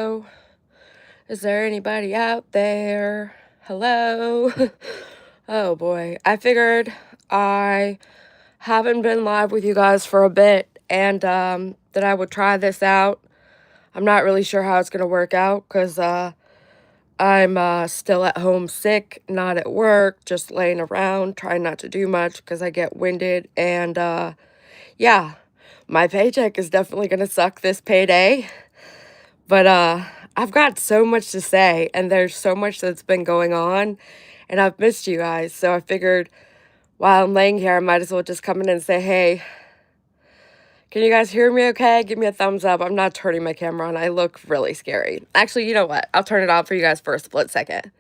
Oh, is there anybody out there? Hello? Oh boy. I figured I haven't been live with you guys for a bit and that I would try this out. I'm not really sure how it's going to work out cuz I'm still at home sick, not at work, just laying around, trying not to do much cuz I get winded and yeah, my paycheck is definitely going to suck this payday. But I've got so much to say and there's so much that's been going on and I've missed you guys. So I figured while I'm laying here, I might as well just come in and say, "Hey, can you guys hear me okay? Give me a thumbs up." I'm not turning my camera on. I look really scary. Actually, you know what? I'll turn it off for you guys for a split second.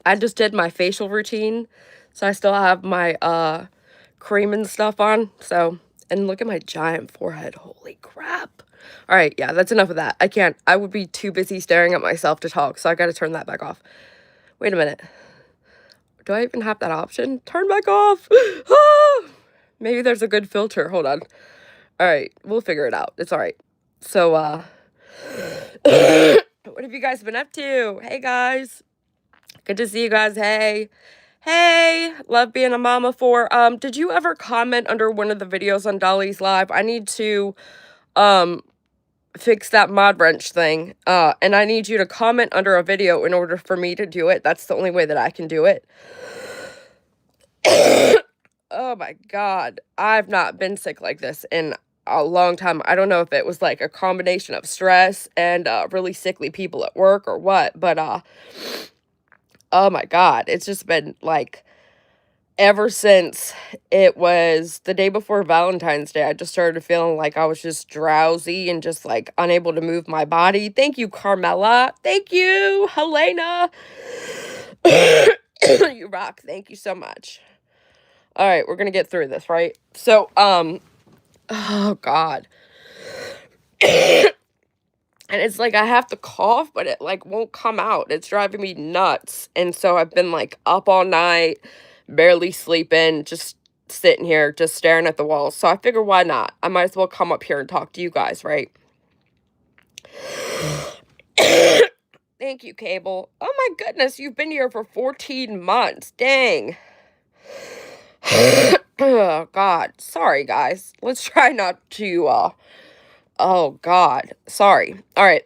I just did my facial routine, so I still have my cream and stuff on. So, and look at my giant forehead. Holy crap. All right, yeah, that's enough of that. I can't. I would be too busy staring at myself to talk, so I got to turn that back off. Wait a minute. Do I even have that option? Turn back off. Ah! Maybe there's a good filter. Hold on. All right, we'll figure it out. It's all right. So, what have you guys been up to? Hey, guys. Good to see you guys. Hey. Hey, love being a mama for. Did you ever comment under one of the videos on Dolly's live? I need to um fix that mod wrench thing. And I need you to comment under a video in order for me to do it. That's the only way that I can do it. Oh my god. I've not been sick like this in a long time. I don't know if it was like a combination of stress and really sickly people at work or what, but oh my god, it's just been like ever since it was the day before Valentine's Day, I just started feeling like I was just drowsy and just like unable to move my body. Thank you, Carmela. Thank you, Helena. You rock. Thank you so much. All right, we're gonna get through this, right? So, oh god. And it's like I have to cough, but it like won't come out. It's driving me nuts. And so I've been like up all night, barely sleeping, just sitting here, just staring at the walls. So I figure why not? I might as well come up here and talk to you guys, right? Thank you, Cable. Oh my goodness, you've been here for 14 months. Dang. Oh god. Sorry, guys. Let's try not to oh god. Sorry. All right.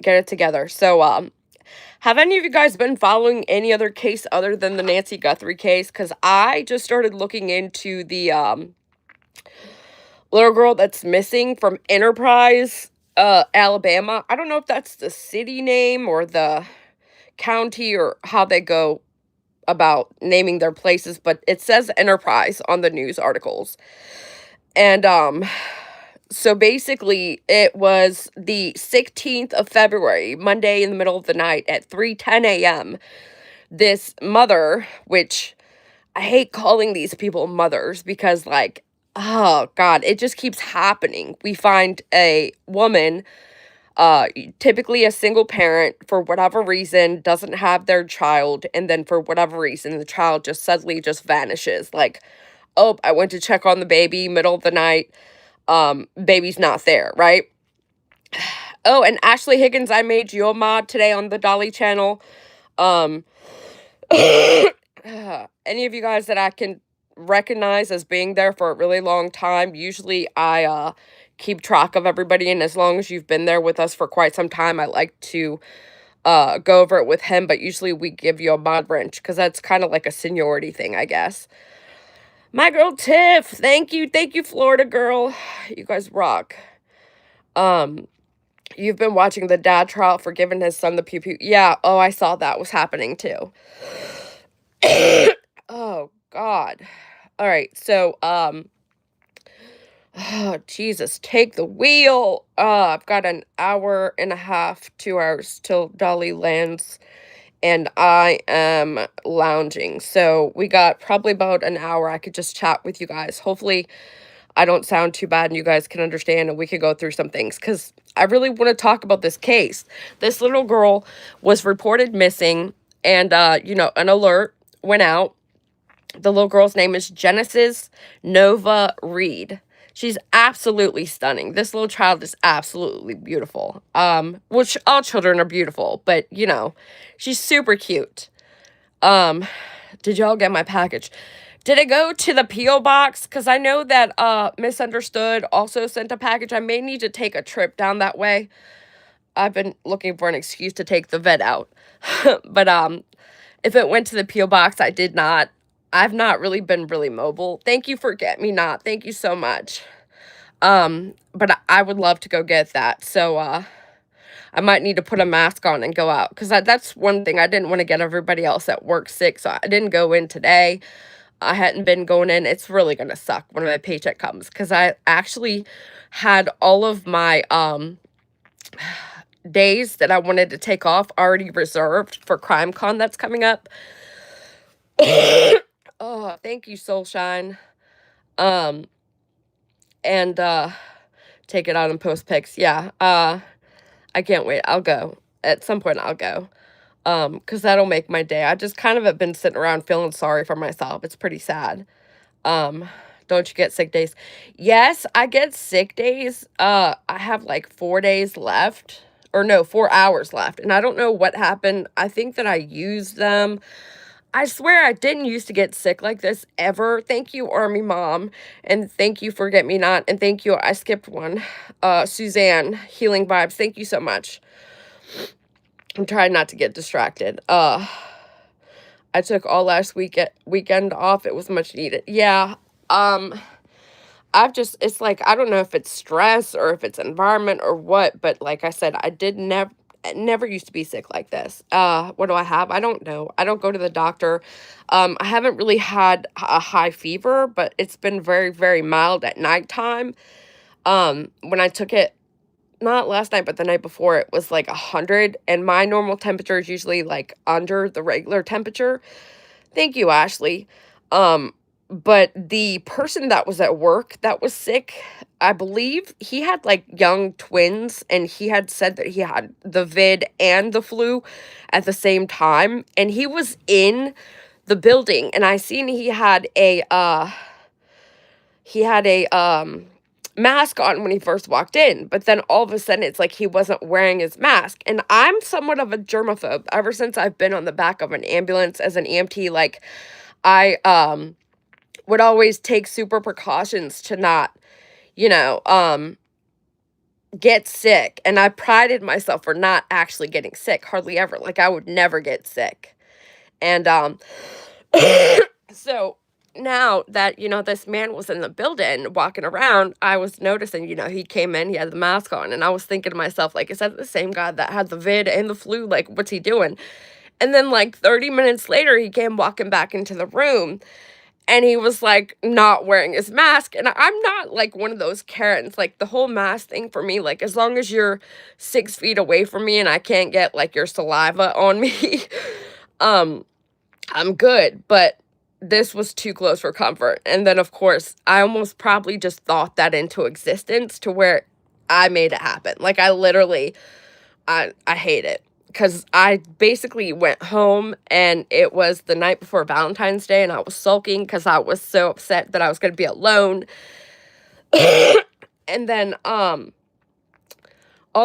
Get it together. So have any of you guys been following any other case other than the Nancy Guthrie case? Because I just started looking into the little girl that's missing from Enterprise, Alabama. I don't know if that's the city name or the county or how they go about naming their places, but it says Enterprise on the news articles. And so basically it was the 16th of February, Monday in the middle of the night at 3:10 a.m. This mother, which I hate calling these people mothers because like, oh god, it just keeps happening. We find a woman, typically a single parent, for whatever reason doesn't have their child, and then for whatever reason the child just suddenly just vanishes. Like, oh, I went to check on the baby, middle of the night, baby's not there, right? Oh, and Ashley Higgins, I made you a mod today on the Dolly channel. Um, any of you guys that I can recognize as being there for a really long time, usually I keep track of everybody, and as long as you've been there with us for quite some time, I like to go over it with him, but usually we give you a mod wrench because that's kind of like a seniority thing, I guess. My girl Tiff, thank you, Florida girl. You guys rock. You've been watching the dad trial for giving his son the pew pew. Yeah, oh, I saw that was happening too. Oh god. All right, so oh, Jesus, take the wheel. I've got an hour and a half, 2 hours till Dolly lands, and I am lounging. So we got probably about an hour. I could just chat with you guys. Hopefully I don't sound too bad and you guys can understand and we could go through some things because I really want to talk about this case. This little girl was reported missing and, you know, an alert went out. The little girl's name is Genesis Nova Reed. She's absolutely stunning. This little child is absolutely beautiful. Which all children are beautiful, but you know, she's super cute. Um, did y'all get my package? Did it go to the P.O. box? Because I know that Misunderstood also sent a package. I may need to take a trip down that way. I've been looking for an excuse to take the vet out. But if it went to the P.O. box, I did not. I've not really been really mobile. Thank you for Get Me Not. Thank you so much. But I would love to go get that. So I might need to put a mask on and go out, because that's one thing. I didn't want to get everybody else at work sick, so I didn't go in today. I hadn't been going in. It's really gonna suck when my paycheck comes, because I actually had all of my days that I wanted to take off already reserved for CrimeCon that's coming up. Oh, thank you, Soulshine. Um, and take it out and post pics. Yeah. I can't wait. I'll go. At some point I'll go. Because that'll make my day. I just kind of have been sitting around feeling sorry for myself. It's pretty sad. Um, don't you get sick days? Yes, I get sick days. I have like 4 days left. Or no, 4 hours left. And I don't know what happened. I think that I used them. I swear I didn't used to get sick like this ever. Thank you, Army Mom. And thank you for Get Me Not. And thank you, I skipped one. Suzanne, Healing Vibes. Thank you so much. I'm trying not to get distracted. I took all last weekend off. It was much needed. Yeah. It's like, I don't know if it's stress or if it's environment or what, but like I said, never used to be sick like this. What do I have? I don't know. I don't go to the doctor. I haven't really had a high fever, but it's been very, very mild at nighttime. When I took it, not last night, but the night before, it was like 100, and my normal temperature is usually like under the regular temperature. Thank you, Ashley. But the person that was at work that was sick, I believe he had like young twins, and he had said that he had the vid and the flu at the same time, and he was in the building, and I seen he had a mask on when he first walked in, but then all of a sudden it's like he wasn't wearing his mask. And I'm somewhat of a germaphobe ever since I've been on the back of an ambulance as an EMT. Like, I would always take super precautions to not, you know, get sick. And I prided myself for not actually getting sick hardly ever. Like, I would never get sick. And so now that, this man was in the building walking around, I was noticing, he came in, he had the mask on, and I was thinking to myself, like, is that the same guy that had the vid and the flu? Like, what's he doing? And then, like, 30 minutes later, he came walking back into the room, and he was, like, not wearing his mask. And I'm not, like, one of those Karens. Like, the whole mask thing for me, like, as long as you're 6 feet away from me and I can't get, like, your saliva on me, I'm good. But this was too close for comfort. And then, of course, I almost probably just thought that into existence to where I made it happen. Like, I literally, I hate it. Because I basically went home, and it was the night before Valentine's Day, and I was sulking because I was so upset that I was going to be alone. And then, all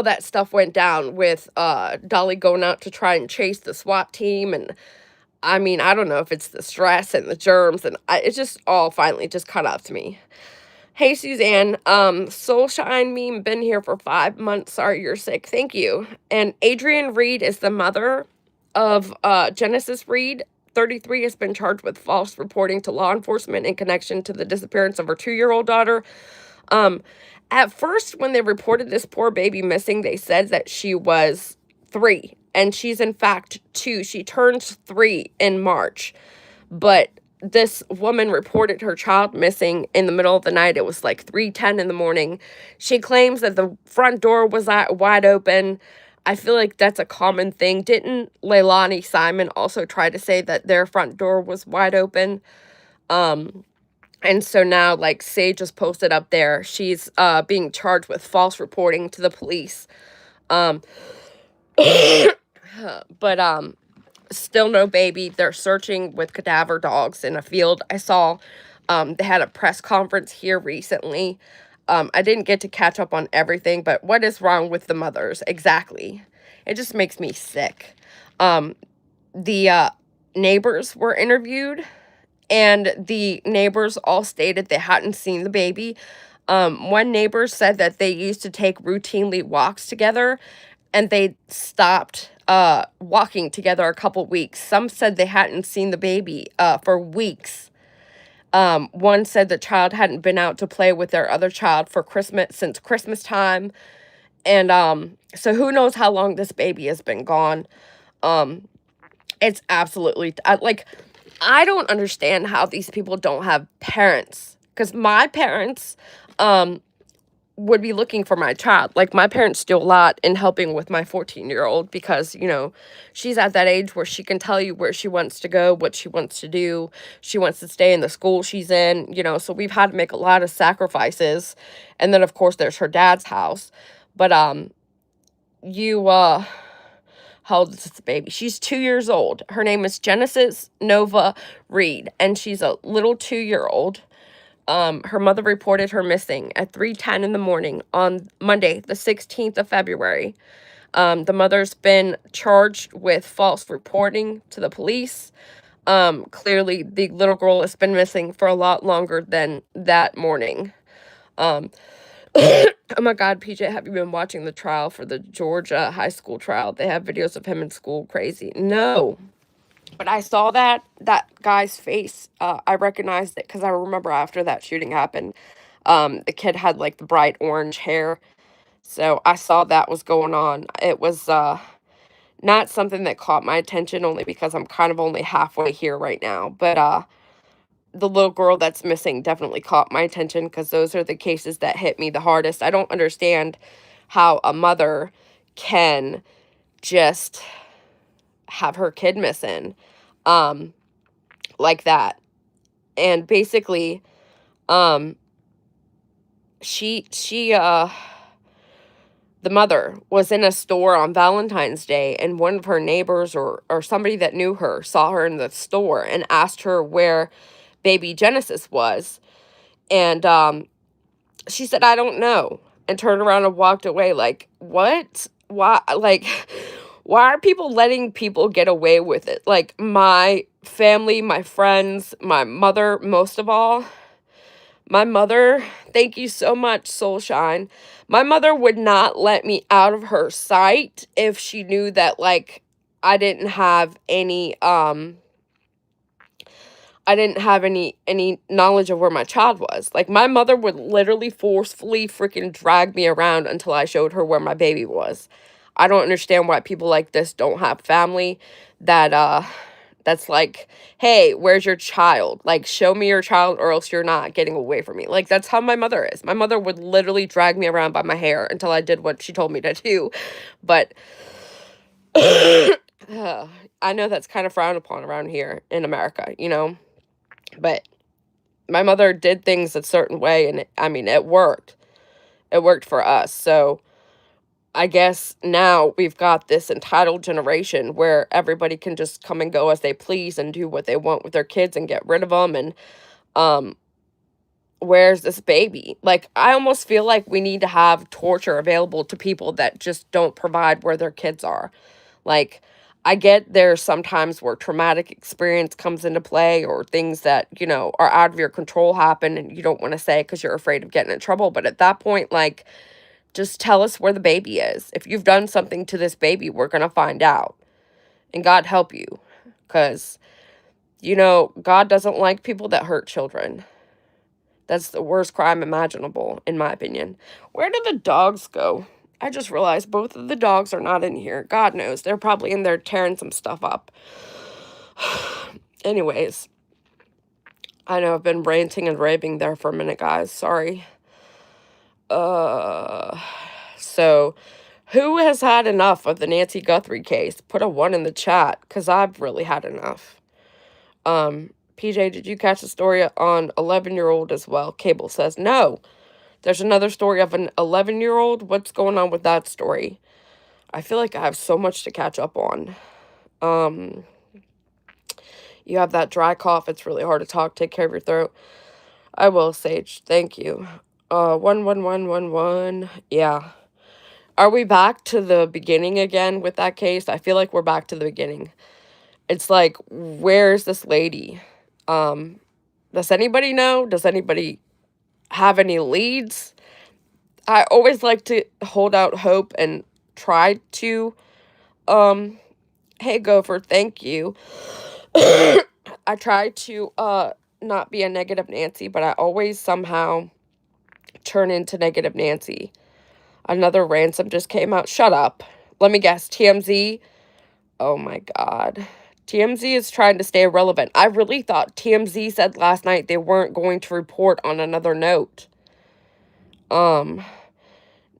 that stuff went down with, Dolly going out to try and chase the SWAT team, and I mean, I don't know if it's the stress and the germs, and it just all finally just caught up to me. Hey, Suzanne, Soulshine meme, been here for 5 months. Sorry you're sick. Thank you. And Adrienne Reed is the mother of Genesis Reed. 33 has been charged with false reporting to law enforcement in connection to the disappearance of her 2-year-old daughter. At first, when they reported this poor baby missing, they said that she was 3, and she's in fact 2. She turns 3 in March, but this woman reported her child missing in the middle of the night. It was like 3:10 in the morning. She claims that the front door was wide open. I feel like that's a common thing. Didn't Leilani Simon also try to say that their front door was wide open? And so now, like, Sage just posted up there, she's being charged with false reporting to the police. But still no baby. They're searching with cadaver dogs in a field. I saw they had a press conference here recently. I didn't get to catch up on everything, but what is wrong with the mothers? Exactly. It just makes me sick. Um, the neighbors were interviewed, and the neighbors all stated they hadn't seen the baby. One neighbor said that they used to take routinely walks together, and they stopped walking together a couple weeks. Some said they hadn't seen the baby for weeks. One said the child hadn't been out to play with their other child for Christmas since Christmas time. And so who knows how long this baby has been gone. Um, it's absolutely like, I don't understand how these people don't have parents. Because my parents would be looking for my child. Like, my parents do a lot in helping with my 14-year-old because, she's at that age where she can tell you where she wants to go, what she wants to do. She wants to stay in the school she's in, so we've had to make a lot of sacrifices. And then, of course, there's her dad's house. But, how old is this baby? She's 2 years old. Her name is Genesis Nova Reed, and she's a little 2-year-old. Her mother reported her missing at 3:10 in the morning on Monday, the 16th of February. The mother's been charged with false reporting to the police. Clearly, the little girl has been missing for a lot longer than that morning. Um, oh my God, PJ, have you been watching the trial for the Georgia high school trial? They have videos of him in school. Crazy. No. But I saw that guy's face. I recognized it because I remember after that shooting happened, the kid had like the bright orange hair. So I saw that was going on. It was not something that caught my attention only because I'm kind of only halfway here right now. But the little girl that's missing definitely caught my attention because those are the cases that hit me the hardest. I don't understand how a mother can just have her kid missing um like that. And basically, um she the mother was in a store on Valentine's Day, and one of her neighbors or somebody that knew her saw her in the store and asked her where baby Genesis was. And she said, "I don't know," and turned around and walked away. Like, what? Why? Like, why are people letting people get away with it? Like, my family, my friends, my mother, most of all. My mother, thank you so much, Soulshine. My mother would not let me out of her sight if she knew that, like, I didn't have any knowledge of where my child was. Like, my mother would literally forcefully freaking drag me around until I showed her where my baby was. I don't understand why people like this don't have family that's like, "Hey, where's your child? Like, show me your child or else you're not getting away from me." Like, that's how my mother is. My mother would literally drag me around by my hair until I did what she told me to do. But I know that's kind of frowned upon around here in America. But my mother did things a certain way, and I mean, it worked. It worked for us. So I guess now we've got this entitled generation where everybody can just come and go as they please and do what they want with their kids and get rid of them. And um, where's this baby? Like, I almost feel like we need to have torture available to people that just don't provide where their kids are. Like, I get there's sometimes where traumatic experience comes into play or things that, are out of your control happen and you don't want to say because you're afraid of getting in trouble. But at that point, like, just tell us where the baby is. If you've done something to this baby, we're going to find out. And God help you. Because, God doesn't like people that hurt children. That's the worst crime imaginable, in my opinion. Where did the dogs go? I just realized both of the dogs are not in here. God knows. They're probably in there tearing some stuff up. Anyways, I know I've been ranting and raving there for a minute, guys. Sorry. So who has had enough of the Nancy Guthrie case? Put a 1 in the chat, because I've really had enough. PJ, did you catch the story on 11-year-old as well? Cable says, no. There's another story of an 11-year-old. What's going on with that story? I feel like I have so much to catch up on. You have that dry cough. It's really hard to talk. Take care of your throat. I will, Sage. Thank you. 11111. Yeah. Are we back to the beginning again with that case? I feel like we're back to the beginning. It's like, where's this lady? Um, does anybody know? Does anybody have any leads? I always like to hold out hope and try to, um, hey Gopher, thank you. I try to, not be a negative Nancy, but I always somehow turn into negative Nancy. Another ransom just came out. Shut up. Let me guess. TMZ? Oh my god. TMZ is trying to stay relevant. I really thought TMZ said last night they weren't going to report on another note. Um,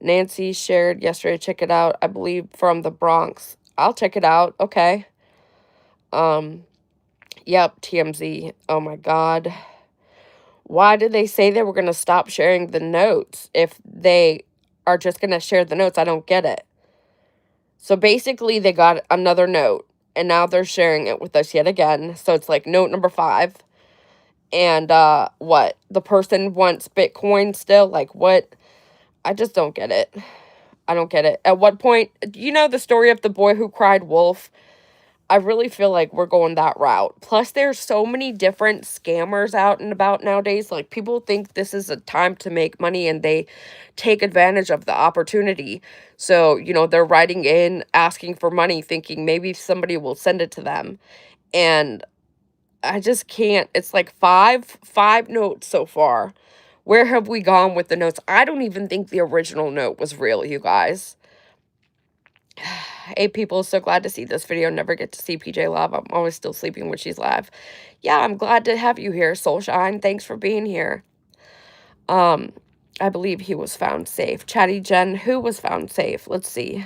Nancy shared yesterday, check it out, I believe from the Bronx. I'll check it out. Okay. Um, yep, TMZ. Oh my god. Why did they say they were going to stop sharing the notes if they are just going to share the notes? I don't get it. So basically, they got another note, and now they're sharing it with us yet again. So it's like note number 5. And what? The person wants Bitcoin still? Like, what? I just don't get it. I don't get it. At what point, you know the story of the boy who cried wolf? I really feel like we're going that route. Plus, there's so many different scammers out and about nowadays. Like, people think this is a time to make money and they take advantage of the opportunity. So, they're writing in, asking for money, thinking maybe somebody will send it to them. And I just can't. It's like five notes so far. Where have we gone with the notes? I don't even think the original note was real, you guys. Hey, people, so glad to see this video. Never get to see PJ live. I'm always still sleeping when she's live. Yeah, I'm glad to have you here, Soulshine. Thanks for being here. I believe he was found safe. Chatty Jen, who was found safe? Let's see.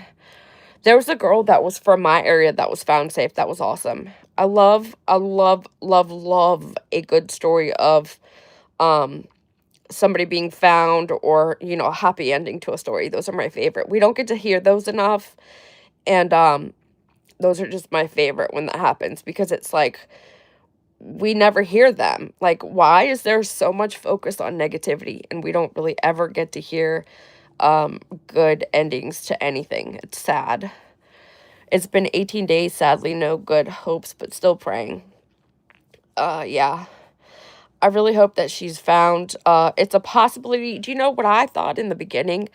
There was a girl that was from my area that was found safe. That was awesome. I love a good story of somebody being found or, a happy ending to a story. Those are my favorite. We don't get to hear those enough. And those are just my favorite when that happens because it's like we never hear them. Like, why is there so much focus on negativity and we don't really ever get to hear good endings to anything? It's sad. It's been 18 days, sadly, no good hopes, but still praying. Yeah. I really hope that she's found. It's a possibility. Do you know what I thought in the beginning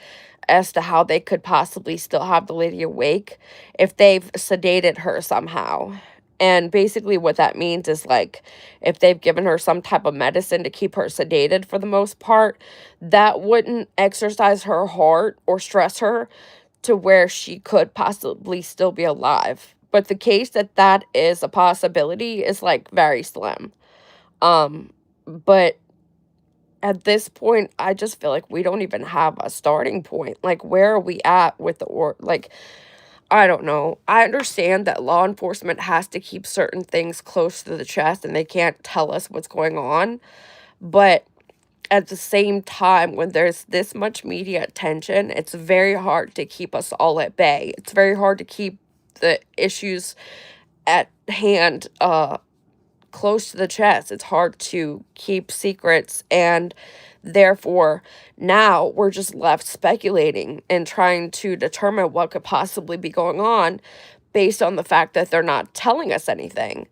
as to how they could possibly still have the lady awake if they've sedated her somehow? And basically what that means is like if they've given her some type of medicine to keep her sedated for the most part, that wouldn't exercise her heart or stress her to where she could possibly still be alive. But the case that that is a possibility is like very slim. But at this point, I just feel like we don't even have a starting point. Like, where are we at with like, I don't know. I understand that law enforcement has to keep certain things close to the chest and they can't tell us what's going on. But at the same time, when there's this much media attention, it's very hard to keep us all at bay. It's very hard to keep the issues at hand, close to the chest. It's hard to keep secrets, and therefore now we're just left speculating and trying to determine what could possibly be going on based on the fact that they're not telling us anything.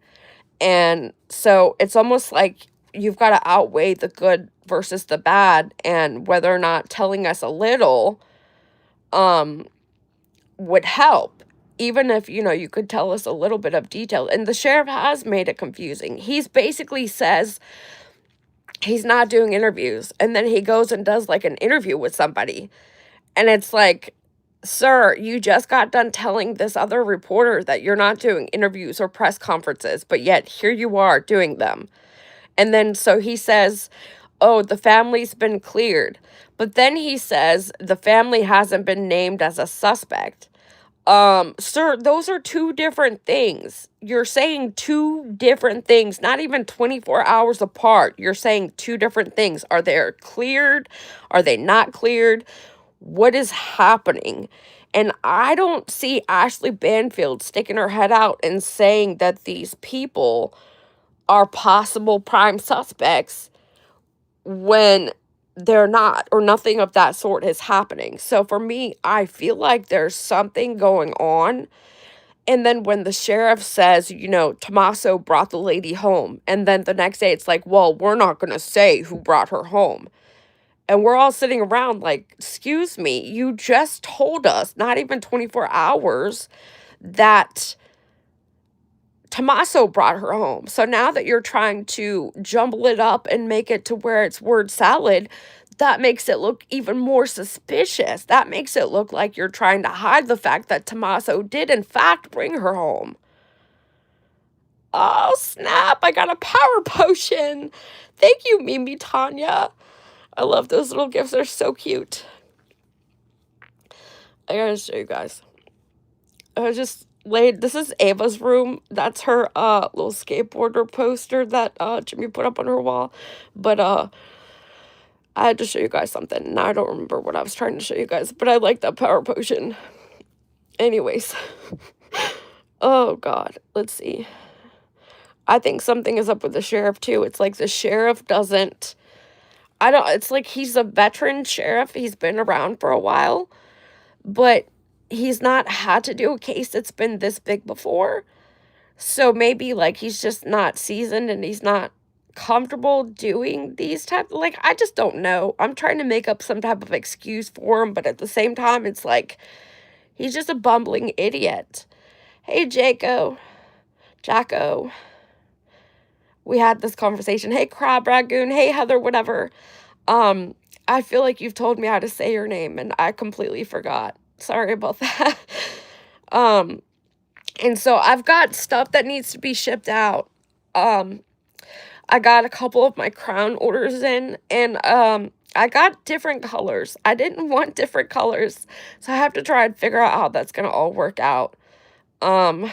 And so it's almost like you've got to outweigh the good versus the bad, and whether or not telling us a little would help. Even if, you could tell us a little bit of detail. And the sheriff has made it confusing. He's basically says he's not doing interviews. And then he goes and does like an interview with somebody. And it's like, sir, you just got done telling this other reporter that you're not doing interviews or press conferences. But yet here you are doing them. And then so he says, oh, the family's been cleared. But then he says the family hasn't been named as a suspect. Sir, those are two different things. You're saying two different things, not even 24 hours apart. You're saying two different things. Are they cleared? Are they not cleared? What is happening? And I don't see Ashley Banfield sticking her head out and saying that these people are possible prime suspects when they're not, or nothing of that sort is happening. So for me, I feel like there's something going on. And then when the sheriff says, Tommaso brought the lady home, and then the next day it's like, well, we're not going to say who brought her home. And we're all sitting around like, excuse me, you just told us, not even 24 hours, that Tommaso brought her home. So now that you're trying to jumble it up and make it to where it's word salad, that makes it look even more suspicious. That makes it look like you're trying to hide the fact that Tommaso did, in fact, bring her home. Oh, snap. I got a power potion. Thank you, Mimi Tanya. I love those little gifts. They're so cute. I gotta show you guys. I just laid, this is Ava's room. That's her little skateboarder poster that Jimmy put up on her wall. But I had to show you guys something. Now I don't remember what I was trying to show you guys, but I like that power potion. Anyways. Oh god, let's see. I think something is up with the sheriff too. It's like the sheriff doesn't, it's like he's a veteran sheriff. He's been around for a while, but he's not had to do a case that's been this big before. So maybe like he's just not seasoned and he's not comfortable doing these type, like, I just don't know. I'm trying to make up some type of excuse for him, but at the same time it's like he's just a bumbling idiot. Hey Jacko. We had this conversation. Hey Crab Ragoon, hey Heather, whatever. I feel like you've told me how to say your name and I completely forgot. Sorry about that. And so I've got stuff that needs to be shipped out. I got a couple of my crown orders in, and I got different colors. I didn't want different colors, so I have to try and figure out how that's gonna all work out. I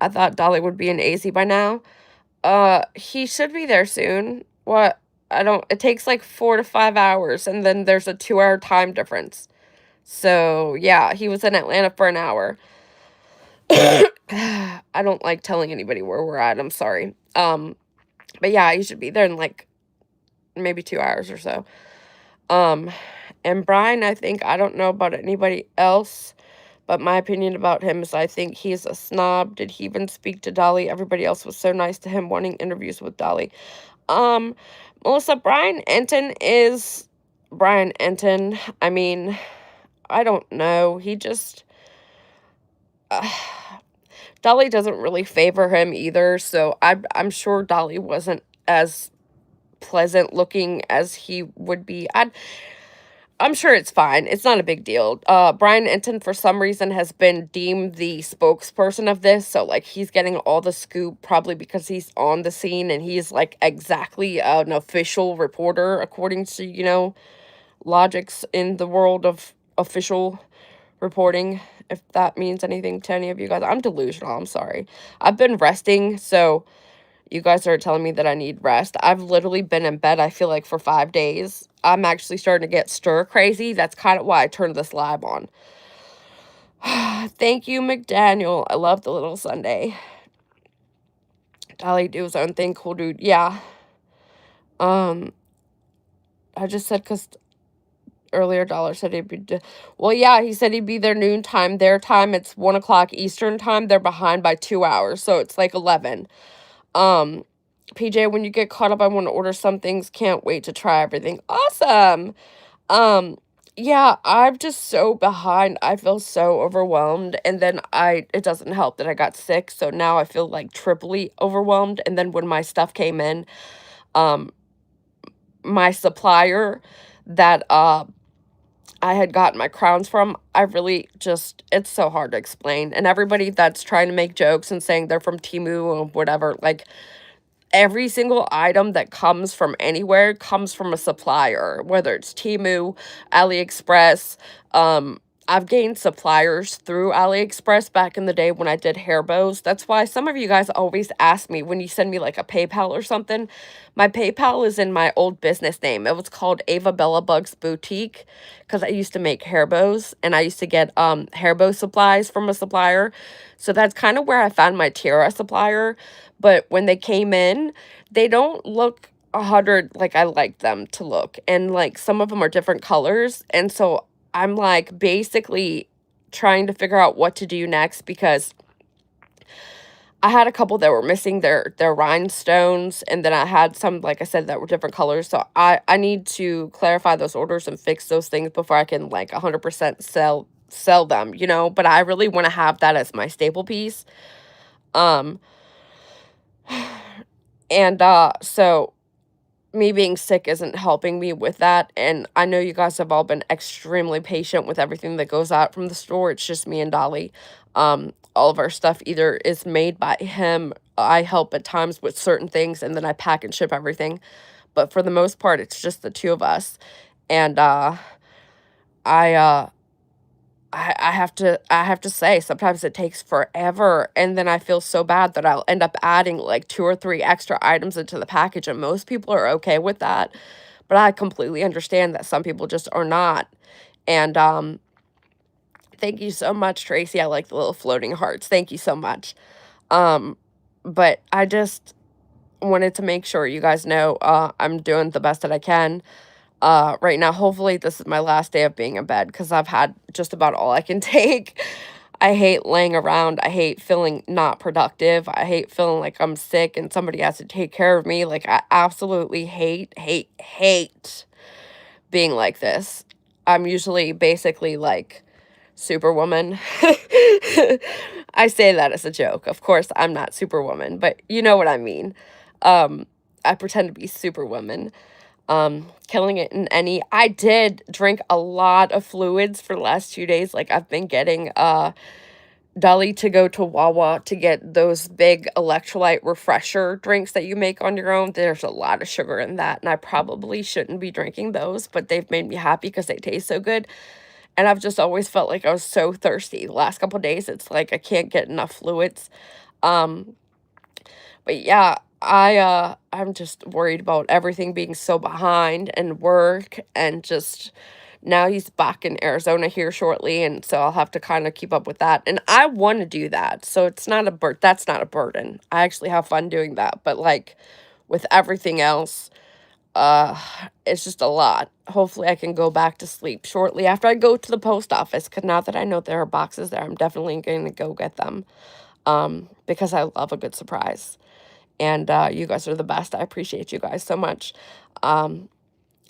thought Dolly would be in AZ by now. He should be there soon. What? It takes like 4 to 5 hours, and then there's a 2-hour time difference. So, yeah, he was in Atlanta for an hour. I don't like telling anybody where we're at, I'm sorry. But yeah, he should be there in like maybe 2 hours or so. And Brian, I don't know about anybody else, but my opinion about him is I think he's a snob. Did he even speak to Dolly? Everybody else was so nice to him, wanting interviews with Dolly. Melissa, Brian Enton is Brian Enton. I mean, I don't know. He just, Dolly doesn't really favor him either, so I'm sure Dolly wasn't as pleasant looking as he would be. I'm sure it's fine. It's not a big deal. Brian Enton, for some reason, has been deemed the spokesperson of this. So, like, he's getting all the scoop probably because he's on the scene and he's, like, exactly an official reporter, according to, logics in the world of official reporting, if that means anything to any of you guys. I'm delusional. I'm sorry. I've been resting, so you guys are telling me that I need rest. I've literally been in bed, I feel like, for 5 days. I'm actually starting to get stir crazy. That's kind of why I turned this live on. Thank you, McDaniel. I love the little Sunday. Dolly do his own thing. Cool dude. Yeah. I just said because earlier Dollar said he'd be... Well, yeah, he said he'd be there noon time. Their time, it's 1 o'clock Eastern time. They're behind by 2 hours, so it's like 11. PJ, when you get caught up, I want to order some things. Can't wait to try everything. Awesome. Yeah, I'm just so behind. I feel so overwhelmed. And then it doesn't help that I got sick. So now I feel like triply overwhelmed. And then when my stuff came in, my supplier that, I had gotten my crowns from, I really just, it's so hard to explain. And everybody that's trying to make jokes and saying they're from Temu or whatever, like, every single item that comes from anywhere comes from a supplier, whether it's Temu, AliExpress. I've gained suppliers through AliExpress back in the day when I did hair bows. That's why some of you guys always ask me when you send me like a PayPal or something. My PayPal is in my old business name. It was called Ava Bella Bugs Boutique because I used to make hair bows and I used to get hair bow supplies from a supplier. So that's kind of where I found my tiara supplier. But when they came in, they don't look 100 like I like them to look, and like some of them are different colors, and so I'm like basically trying to figure out what to do next because I had a couple that were missing their rhinestones, and then I had some, like I said, that were different colors, so I need to clarify those orders and fix those things before I can, like, 100% sell them, you know, but I really wanna have that as my staple piece, um, and, so me being sick isn't helping me with that, and I know you guys have all been extremely patient with everything that goes out from the store. It's just me and Dolly. All of our stuff either is made by him, I help at times with certain things, and then I pack and ship everything, but for the most part, it's just the 2 of us, and, I, uh I have to say, sometimes it takes forever, and then I feel so bad that I'll end up adding, like, 2 or 3 extra items into the package, and most people are okay with that, but I completely understand that some people just are not, and, thank you so much, Tracy, I like the little floating hearts, thank you so much, um, but I just wanted to make sure you guys know, I'm doing the best that I can. Right now, hopefully, this is my last day of being in bed because 'cause I've had just about all I can take. I hate laying around, I hate feeling not productive, I hate feeling like I'm sick and somebody has to take care of me, like, I absolutely hate being like this. I'm usually basically, like, Superwoman. I say that as a joke, of course, I'm not Superwoman, but you know what I mean. Um, I pretend to be Superwoman, killing it in any I did drink a lot of fluids for the last 2 days, like, I've been getting, Dolly to go to Wawa to get those big electrolyte refresher drinks that you make on your own. There's a lot of sugar in that, and I probably shouldn't be drinking those, but they've made me happy because they taste so good, and I've just always felt like I was so thirsty. The last couple days, it's like I can't get enough fluids, um but yeah, I'm just worried about everything being so behind and work and just now he's back in Arizona here shortly, and so I'll have to kinda keep up with that, and I wanna do that, so it's not a that's not a burden. I actually have fun doing that, but, like, with everything else, uh, it's just a lot. Hopefully, I can go back to sleep shortly after I go to the post office. Because now that I know there are boxes there, I'm definitely gonna go get them, because I love a good surprise. And, you guys are the best. I appreciate you guys so much. Um,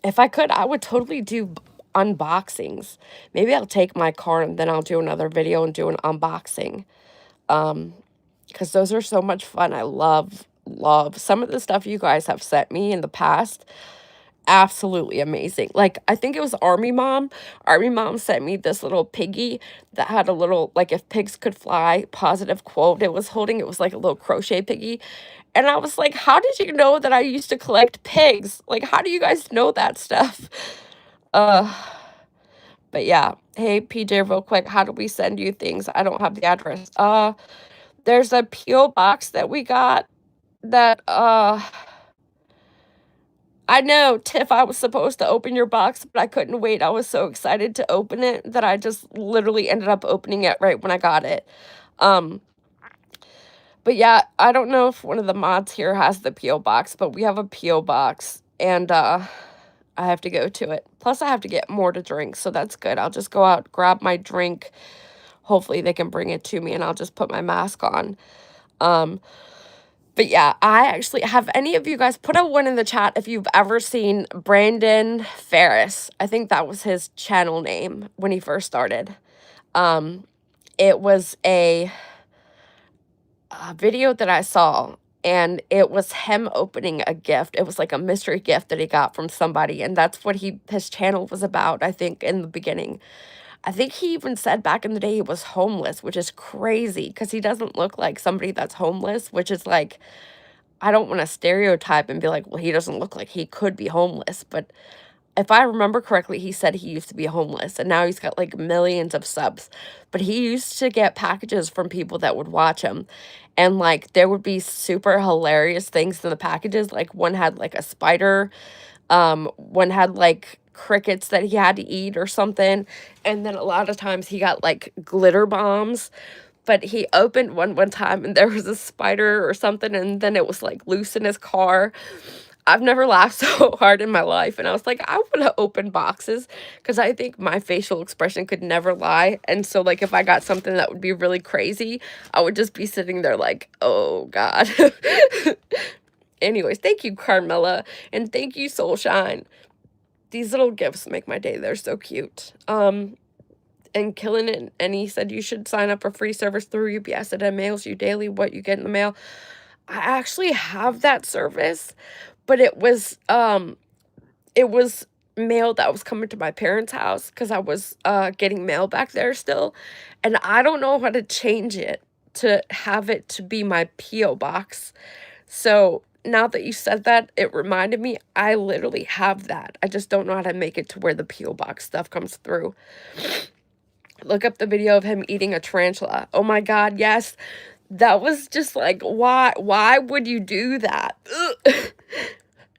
if I could, I would totally do unboxings. Maybe I'll take my car and then I'll do another video and do an unboxing. Um, because those are so much fun. I love some of the stuff you guys have sent me in the past. Absolutely amazing. Like, I think it was Army Mom. Army Mom sent me this little piggy that had a little, like, if pigs could fly positive quote it was holding. It was like a little crochet piggy. And I was like, how did you know that I used to collect pigs? Like, how do you guys know that stuff? Uh, but yeah. Hey, PJ, real quick, how do we send you things? I don't have the address. There's a P.O. box that we got that, I know, Tiff, I was supposed to open your box, but I couldn't wait. I was so excited to open it that I just literally ended up opening it right when I got it. Um, but yeah, I don't know if one of the mods here has the P.O. box, but we have a P.O. box and I have to go to it. Plus I have to get more to drink, so that's good. I'll just go out, grab my drink. Hopefully they can bring it to me and I'll just put my mask on. Um, but yeah, I actually have any of you guys put a one in the chat if you've ever seen Brandon Ferris. I think that was his channel name when he first started. Um, it was a video that I saw, and it was him opening a gift. It was like a mystery gift that he got from somebody, and that's what his channel was about, I think, in the beginning. I think he even said back in the day he was homeless, which is crazy because he doesn't look like somebody that's homeless, which is like, I don't want to stereotype and be like, well, he doesn't look like he could be homeless, but if I remember correctly, he said he used to be homeless and now he's got like millions of subs. But he used to get packages from people that would watch him. And like there would be super hilarious things in the packages. Like one had like a spider, one had like crickets that he had to eat or something. And then a lot of times he got like glitter bombs. But he opened one time and there was a spider or something, and then it was like loose in his car. I've never laughed so hard in my life, and I was like, "I wanna open boxes because I think my facial expression could never lie, and so, like, if I got something that would be really crazy, I would just be sitting there like, "Oh god." Anyways, thank you, Carmela, and thank you, Soulshine. These little gifts make my day, they're so cute. And killing it, and he said you should sign up for free service through UPS, and it mails you daily what you get in the mail. I actually have that service, but it was mail that was coming to my parents' house because I was, getting mail back there still, and I don't know how to change it to have it to be my PO box. So, now that you said that, it reminded me I literally have that. I just don't know how to make it to where the PO box stuff comes through. Look up the video of him eating a tarantula. Oh my god, yes. That was just like, why would you do that? Ugh.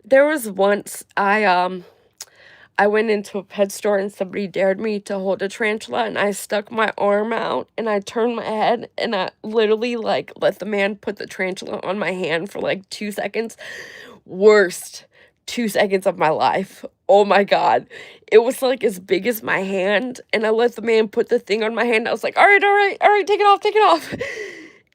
There was once I went into a pet store and somebody dared me to hold a tarantula and I stuck my arm out and I turned my head and I literally like let the man put the tarantula on my hand for like 2 seconds. Worst 2 seconds of my life. Oh my god. It was like as big as my hand and I let the man put the thing on my hand. I was like, "All right, all right, all right, take it off, take it off."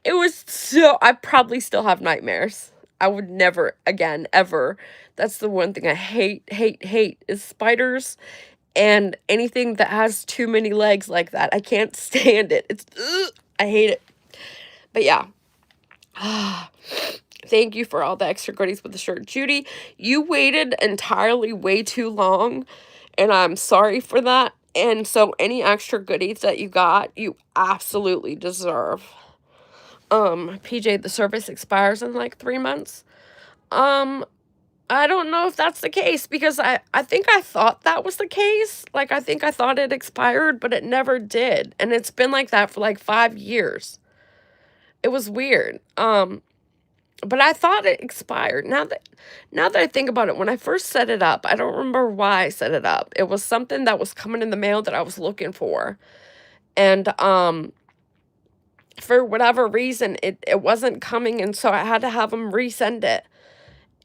It was so I probably still have nightmares. I would never again, ever. That's the one thing I hate, hate, hate is spiders and anything that has too many legs like that. I can't stand it. It's ugh, I hate it. But yeah. Thank you for all the extra goodies with the shirt. Judy, you waited entirely way too long, and I'm sorry for that. And so any extra goodies that you got, you absolutely deserve. PJ, the service expires in like 3 months. Um, I don't know if that's the case because I think I thought that was the case. Like I think I thought it expired, but it never did. And it's been like that for like 5 years. It was weird. But I thought it expired. Now that I think about it, when I first set it up, I don't remember why I set it up. It was something that was coming in the mail that I was looking for. And for whatever reason, it wasn't coming, and so I had to have them resend it.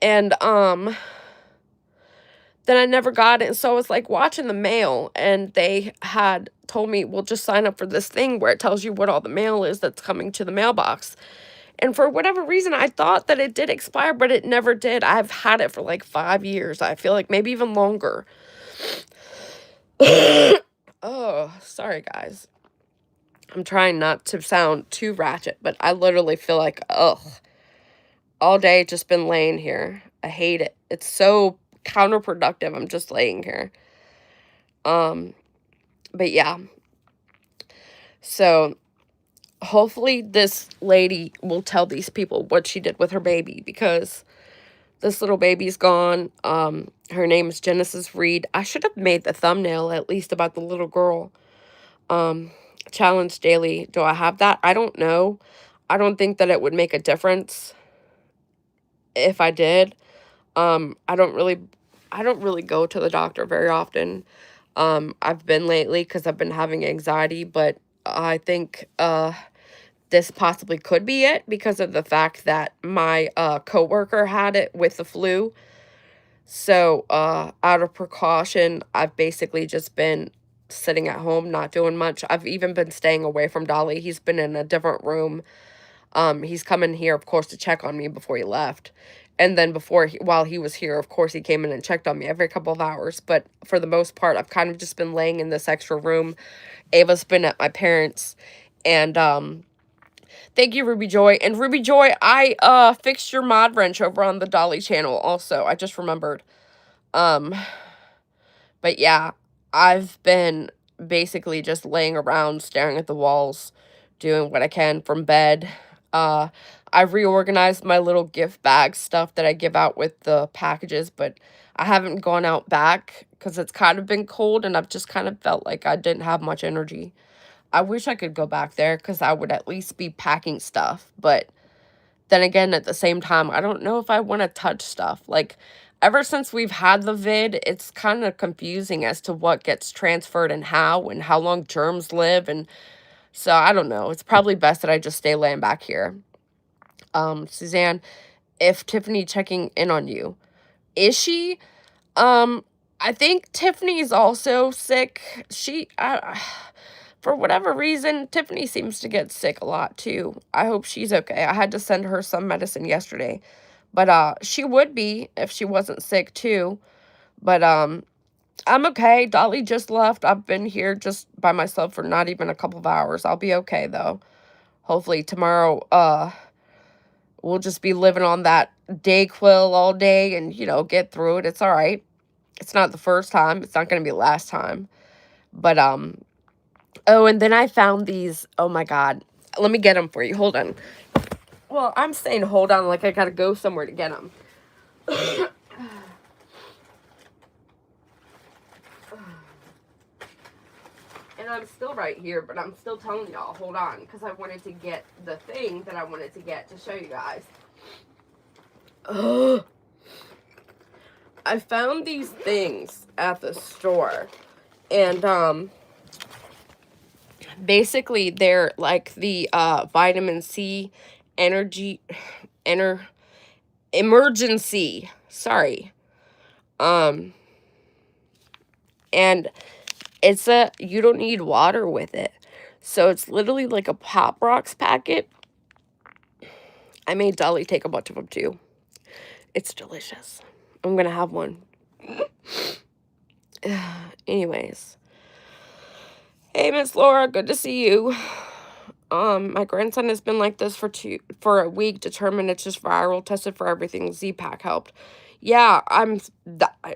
And then I never got it. And so I was like watching the mail, and they had told me, "Well, just sign up for this thing where it tells you what all the mail is that's coming to the mailbox." And for whatever reason, I thought that it did expire, but it never did. I've had it for like 5 years. I feel like maybe even longer. Oh, sorry, guys. I'm trying not to sound too ratchet, but I literally feel like, ugh, all day just been laying here. I hate it. It's so counterproductive. I'm just laying here. Um, but yeah. So hopefully this lady will tell these people what she did with her baby because this little baby's gone. Her name is Genesis Reed. I should have made the thumbnail at least about the little girl. Um, Challenge Daily. Do I have that? I don't know. I don't think that it would make a difference if I did. I don't really go to the doctor very often. I've been lately because I've been having anxiety, but I think this possibly could be it because of the fact that my coworker had it with the flu. So, out of precaution, I've basically just been sitting at home, not doing much. I've even been staying away from Dolly. He's been in a different room. He's come in here, of course, to check on me before he left. And then while he was here, of course, he came in and checked on me every couple of hours. But for the most part, I've kind of just been laying in this extra room. Ava's been at my parents'. And, thank you, Ruby Joy. And Ruby Joy, I fixed your mod wrench over on the Dolly channel also. I just remembered. Um, but yeah, I've been basically just laying around, staring at the walls, doing what I can from bed. Uh, I've reorganized my little gift bag stuff that I give out with the packages, but I haven't gone out back because it's kind of been cold and I've just kind of felt like I didn't have much energy. I wish I could go back there because I would at least be packing stuff. But then again, at the same time, I don't know if I want to touch stuff. Like, ever since we've had the vid, it's kind of confusing as to what gets transferred and how long germs live. And so I don't know. It's probably best that I just stay laying back here. Suzanne, if Tiffany checking in on you, Is she? Um, I think Tiffany's also sick. For whatever reason, Tiffany seems to get sick a lot too. I hope she's okay. I had to send her some medicine yesterday, but she would be if she wasn't sick too. But I'm okay. Dolly just left. I've been here just by myself for not even a couple of hours. I'll be okay though. Hopefully tomorrow we'll just be living on that Dayquil all day and get through it. It's all right. It's not the first time. It's not going to be the last time. But oh, and then I found these. Oh my god. Let me get them for you. Hold on. Well, I'm saying hold on like I got to go somewhere to get them. And I'm still right here, but I'm still telling y'all, hold on, because I wanted to get the thing that I wanted to get to show you guys. Ugh. I found these things at the store, and basically they're like the vitamin C energy emergency. Sorry. Um and you don't need water with it. So it's literally like a Pop Rocks packet. I made Dolly take a bunch of them too. It's delicious. I'm gonna have one. Anyways. Hey, Miss Laura, good to see you. My grandson has been like this for a week, determined it's just viral, tested for everything. Z-Pack helped. Yeah,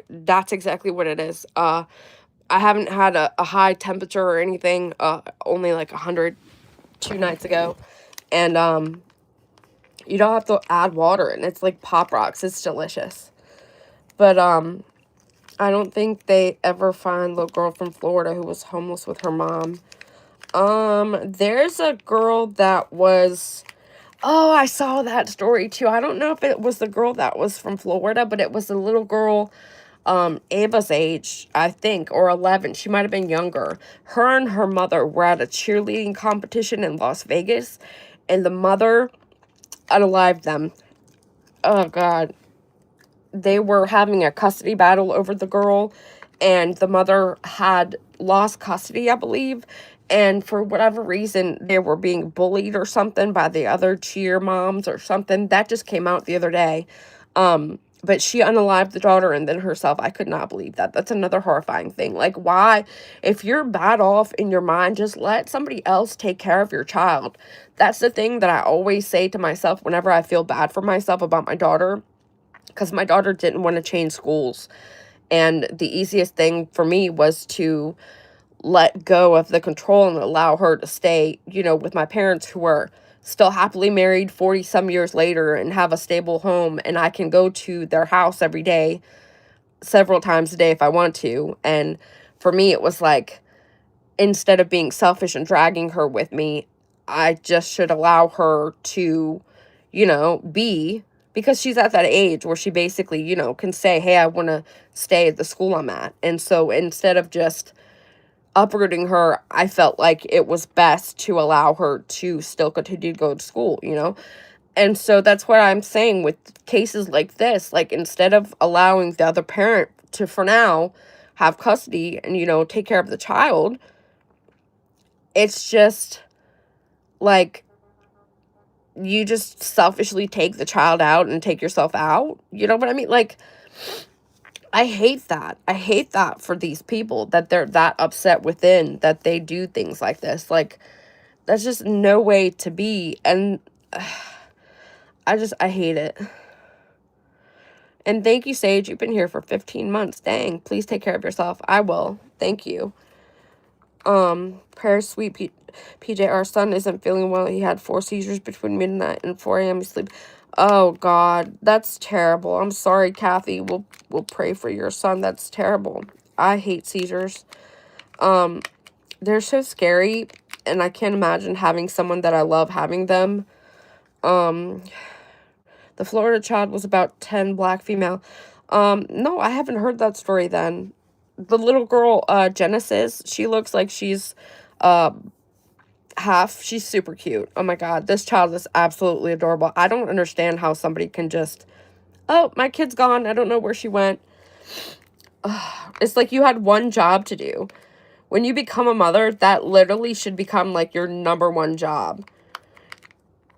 that's exactly what it is. I haven't had a high temperature or anything, only like 100 2 nights ago. And you don't have to add water, and it's like Pop Rocks. It's delicious. But I don't think they ever find the girl from Florida who was homeless with her mom. There's a girl that was... Oh, I saw that story too. I don't know if it was the girl that was from Florida, but it was a little girl, Ava's age, I think, or 11. She might have been younger. Her and her mother were at a cheerleading competition in Las Vegas, and the mother unalived them. Oh, God. They were having a custody battle over the girl, and the mother had lost custody, I believe. And for whatever reason, they were being bullied or something by the other cheer moms or something. That just came out the other day. But she unalived the daughter and then herself. I could not believe that. That's another horrifying thing. Like, why? If you're bad off in your mind, just let somebody else take care of your child. That's the thing that I always say to myself whenever I feel bad for myself about my daughter. Because my daughter didn't want to change schools. And the easiest thing for me was to let go of the control and allow her to stay, with my parents who are still happily married 40 some years later and have a stable home. And I can go to their house every day, several times a day if I want to. And for me, it was like, instead of being selfish and dragging her with me, I just should allow her to, be, because she's at that age where she basically, can say, hey, I want to stay at the school I'm at. And so instead of just uprooting her, I felt like it was best to allow her to still continue to go to school, And so that's what I'm saying with cases like this. Like, instead of allowing the other parent to, for now, have custody and, take care of the child, it's just like you just selfishly take the child out and take yourself out. You know what I mean? Like, I hate that. I hate that for these people, that they're that upset within that they do things like this. Like, that's just no way to be. And I hate it. And thank you, Sage. You've been here for 15 months. Dang. Please take care of yourself. I will. Thank you. Prayers, sweet PJ. Our son isn't feeling well. He had 4 seizures between midnight and 4 a.m. He sleep. Oh, God. That's terrible. I'm sorry, Kathy. We'll pray for your son. That's terrible. I hate seizures. They're so scary, and I can't imagine having someone that I love having them. The Florida child was about 10, black female. No, I haven't heard that story then. The little girl, Genesis, she looks like she's, she's super cute. Oh my God, this child is absolutely adorable. I don't understand how somebody can just Oh, my kid's gone. I don't know where she went. It's like you had one job to do. When you become a mother, that literally should become like your number one job.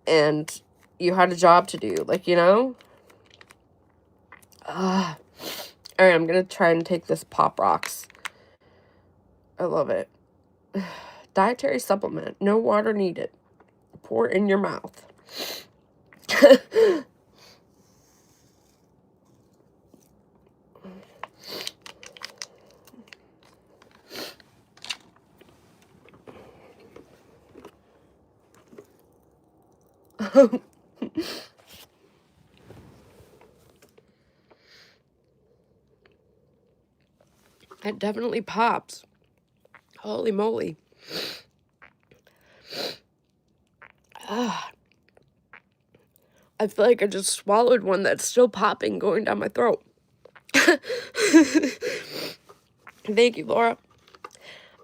And you had a job to do, like, you know? All right, I'm going to try and take this Pop Rocks. I love it. Dietary supplement. No water needed. Pour in your mouth. It definitely pops. Holy moly. I feel like I just swallowed one that's still popping going down my throat. Thank you, Laura.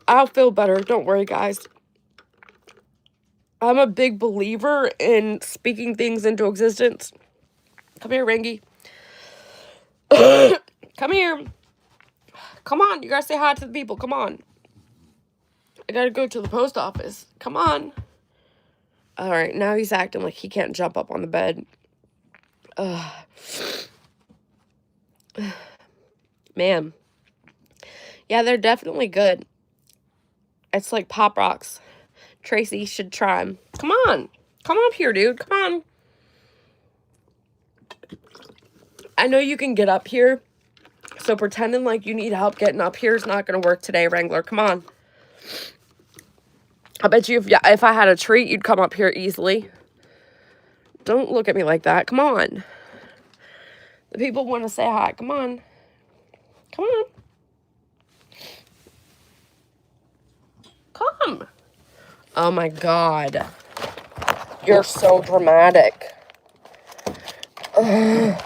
I'll feel better. Don't worry, guys. I'm a big believer in speaking things into existence. Come here, Rangy. Come here. Come on. You gotta say hi to the people. Come on. I gotta go to the post office. Come on. Alright, now he's acting like he can't jump up on the bed. Man. Yeah, they're definitely good. It's like Pop Rocks. Tracy should try them. Come on. Come up here, dude. Come on. I know you can get up here. So pretending like you need help getting up here is not going to work today, Wrangler. Come on. I bet you if I had a treat, you'd come up here easily. Don't look at me like that. Come on. The people want to say hi. Come on. Come on. Come. Oh my God. You're so dramatic. Ugh.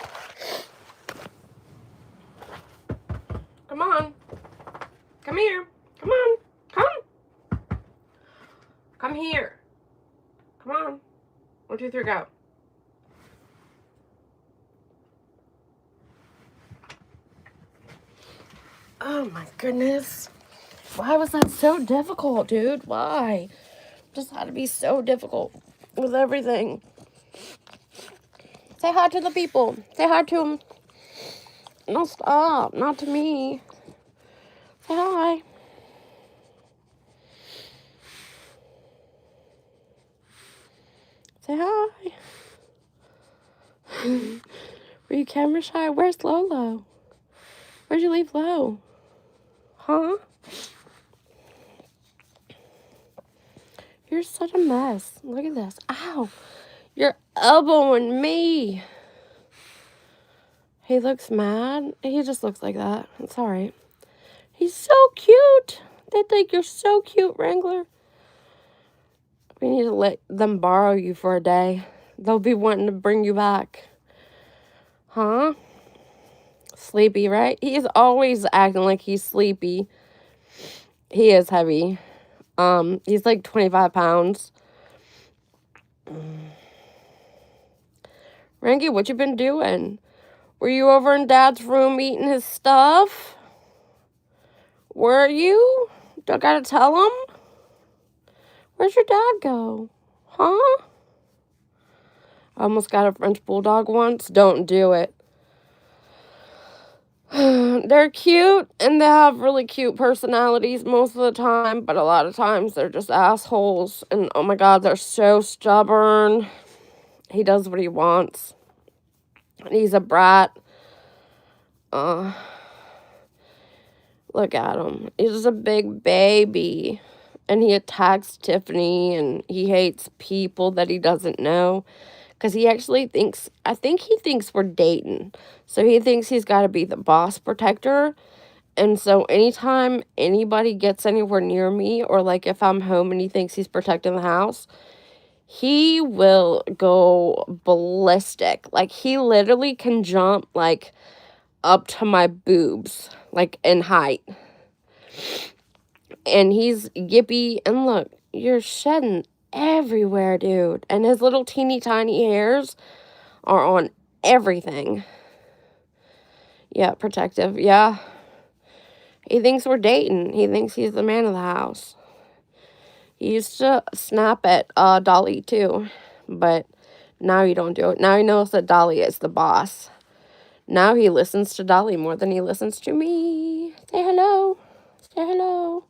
Come on. Come here. Come on. Come. Come here. Come on. 1, 2, 3, go. Oh my goodness. Why was that so difficult, dude? Why? Just had to be so difficult with everything. Say hi to the people. Say hi to them. No, stop. Not to me. Say hi. Say hi. Were you camera shy? Where's Lolo? Where'd you leave Lo? Huh? You're such a mess. Look at this. Ow. You're elbowing me. He looks mad. He just looks like that. It's alright. He's so cute. They think you're so cute, Wrangler. We need to let them borrow you for a day. They'll be wanting to bring you back. Huh? Sleepy, right? He's always acting like he's sleepy. He is heavy. He's like 25 pounds. Ranky, what you been doing? Were you over in Dad's room eating his stuff? Were you? Do I gotta tell him? Where's your dad go? Huh? I almost got a French bulldog once. Don't do it. They're cute, and they have really cute personalities most of the time, but a lot of times they're just assholes, and oh my God, they're so stubborn. He does what he wants. He's a brat. Look at him. He's a big baby, and he attacks Tiffany, and he hates people that he doesn't know. Because he actually thinks, I think he thinks we're dating. So he thinks he's got to be the boss protector. And so anytime anybody gets anywhere near me, or like if I'm home and he thinks he's protecting the house, he will go ballistic. Like he literally can jump like up to my boobs, like in height. And he's yippy. And look, you're shedding everywhere, dude. And his little teeny tiny hairs are on everything. Yeah, protective. Yeah. He thinks we're dating. He thinks he's the man of the house. He used to snap at Dolly too, but now he don't do it. Now he knows that Dolly is the boss. Now he listens to Dolly more than he listens to me. Say hello. Say hello.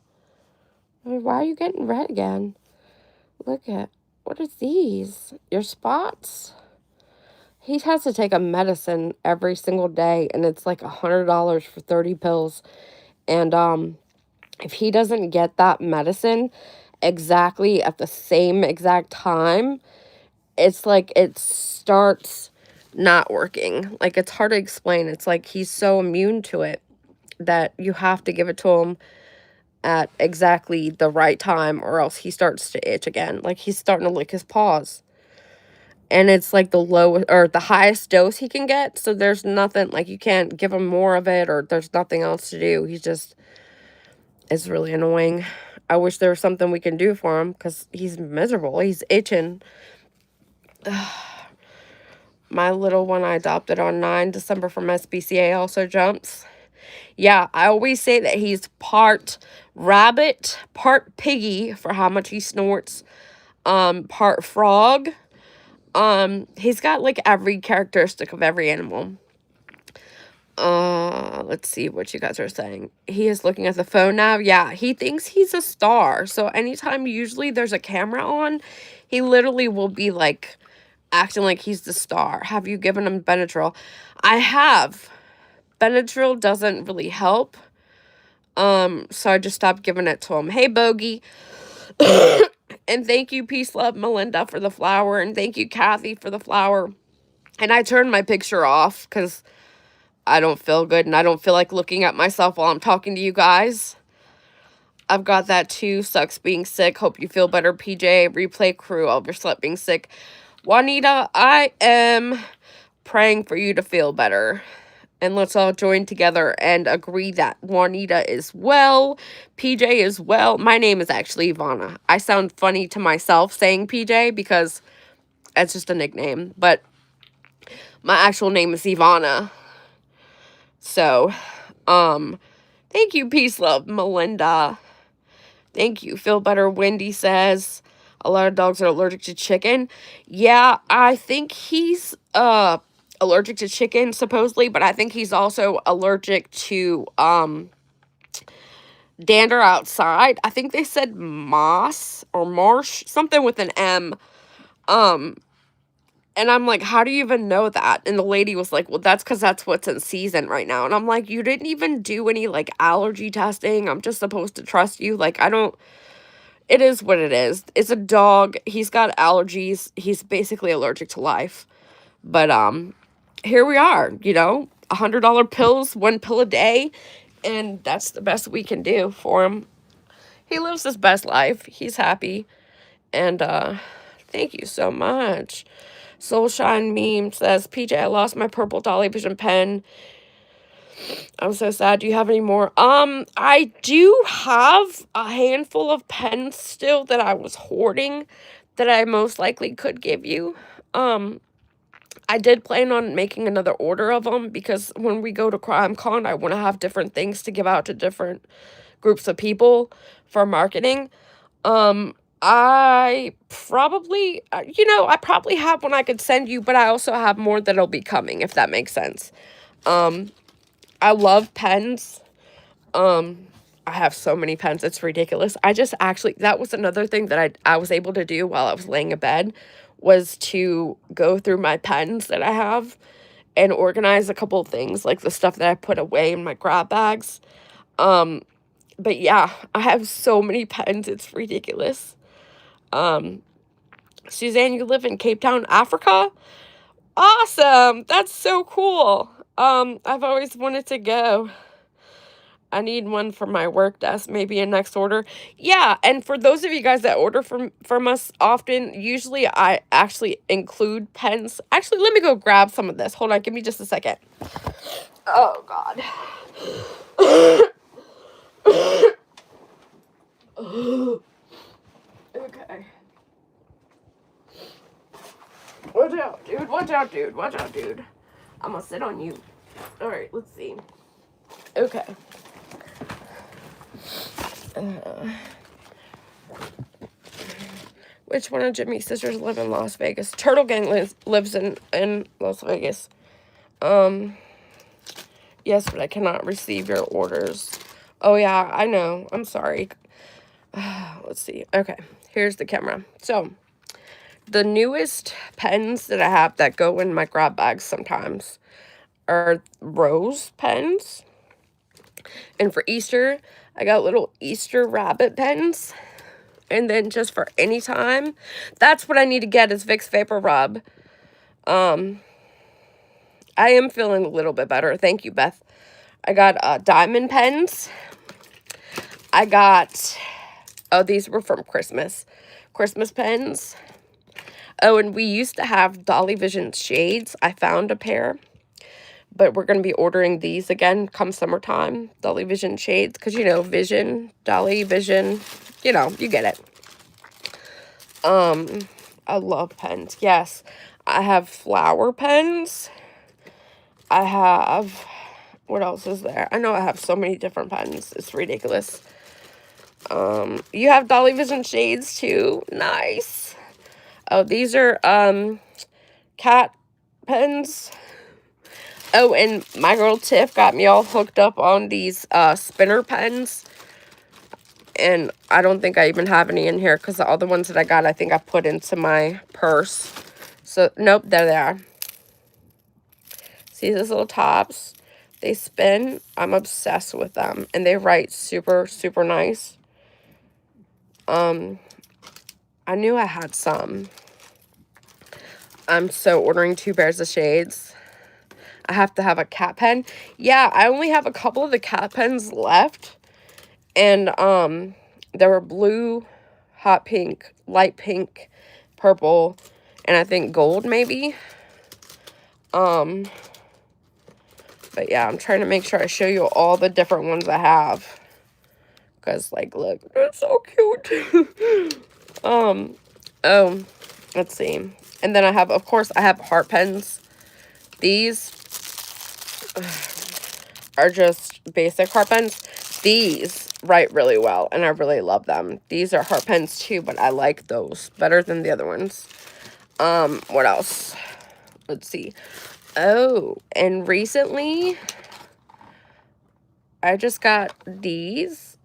Why are you getting red again? Look at, what are these? Your spots? He has to take a medicine every single day, and it's like $100 for 30 pills. And if he doesn't get that medicine exactly at the same exact time, it's like it starts not working. Like, it's hard to explain. It's like he's so immune to it that you have to give it to him at exactly the right time, or else he starts to itch again. Like, he's starting to lick his paws. And it's like the low or the highest dose he can get. So there's nothing, like, you can't give him more of it, or there's nothing else to do. He's just, it's really annoying. I wish there was something we can do for him, because he's miserable. He's itching. My little one I adopted on 9 December from SPCA also jumps. Yeah, I always say that he's part rabbit, part piggy for how much he snorts, part frog. He's got like every characteristic of every animal. Let's see what you guys are saying. He is looking at the phone now. Yeah, he thinks he's a star. So anytime usually there's a camera on, he literally will be like acting like he's the star. Have you given him Benadryl? I have. Benadryl doesn't really help. So I just stopped giving it to him. Hey, Bogey. And thank you, Peace Love Melinda, for the flower. And thank you, Kathy, for the flower. And I turned my picture off because I don't feel good. And I don't feel like looking at myself while I'm talking to you guys. I've got that too. Sucks being sick. Hope you feel better, PJ. Replay crew. Overslept being sick. Juanita, I am praying for you to feel better. And let's all join together and agree that Juanita is well, PJ is well. My name is actually Ivana. I sound funny to myself saying PJ because it's just a nickname. But my actual name is Ivana. So, thank you, Peace Love, Melinda. Thank you. Feel better, Wendy says. A lot of dogs are allergic to chicken. Yeah, I think he's allergic to chicken, supposedly, but I think he's also allergic to dander outside. I think they said moss or marsh, something with an M. And I'm like, how do you even know that? And the lady was like, well, that's because that's what's in season right now. And I'm like, you didn't even do any like allergy testing. I'm just supposed to trust you. Like, I don't. It is what it is. It's a dog. He's got allergies. He's basically allergic to life. But here we are, you know, $100 pills, 1 pill a day, and that's the best we can do for him. He lives his best life. He's happy. And thank you so much. Soulshine Meme says, PJ, I lost my purple Dolly Vision pen. I'm so sad. Do you have any more? I do have a handful of pens still that I was hoarding that I most likely could give you. I did plan on making another order of them because when we go to CrimeCon, I want to have different things to give out to different groups of people for marketing. I probably, I probably have one I could send you, but I also have more that'll be coming, if that makes sense. I love pens. I have so many pens. It's ridiculous. That was another thing that I was able to do while I was laying in bed, was to go through my pens that I have and organize a couple of things, like the stuff that I put away in my grab bags. But yeah, I have so many pens. It's ridiculous. Suzanne, you live in Cape Town, Africa? Awesome. That's so cool. I've always wanted to go. I need one for my work desk, maybe a next order. Yeah, and for those of you guys that order from us often, usually I actually include pens. Actually, let me go grab some of this. Hold on, give me just a second. Oh, God. Okay. Watch out, dude. Watch out, dude. Watch out, dude. I'm gonna sit on you. All right, let's see. Okay. Which one of Jimmy's sisters live in Las Vegas? Turtle Gang lives in Las Vegas. Yes, but I cannot receive your orders. Oh, yeah, I know. I'm sorry. Let's see. Okay, here's the camera. So, the newest pens that I have that go in my grab bags sometimes are rose pens. And for Easter, I got little Easter rabbit pens. And then just for any time, that's what I need to get is Vicks Vapor Rub. I am feeling a little bit better. Thank you, Beth. I got diamond pens. I got, oh, these were from Christmas. Christmas pens. Oh, and we used to have Dolly Vision shades. I found a pair. But we're going to be ordering these again come summertime. Dolly Vision shades. Because, you know, Vision, Dolly Vision. You know, you get it. I love pens. Yes. I have flower pens. I have... What else is there? I know I have so many different pens. It's ridiculous. You have Dolly Vision shades too. Nice. Oh, these are cat pens. Oh, and my girl Tiff got me all hooked up on these spinner pens. And I don't think I even have any in here because all the ones that I got, I think I put into my purse. So, nope, there they are. See those little tops? They spin. I'm obsessed with them. And they write super, super nice. I knew I had some. I'm so ordering 2 pairs of shades. I have to have a cat pen. Yeah, I only have a couple of the cat pens left. And, there were blue, hot pink, light pink, purple, and I think gold, maybe. But yeah, I'm trying to make sure I show you all the different ones I have. Because, like, look, they're so cute. Oh, let's see. And then I have, of course, I have heart pens. These are just basic heart pens. These write really well, and I really love them. These are heart pens too, but I like those better than the other ones. What else? Let's see. Oh, and recently, I just got these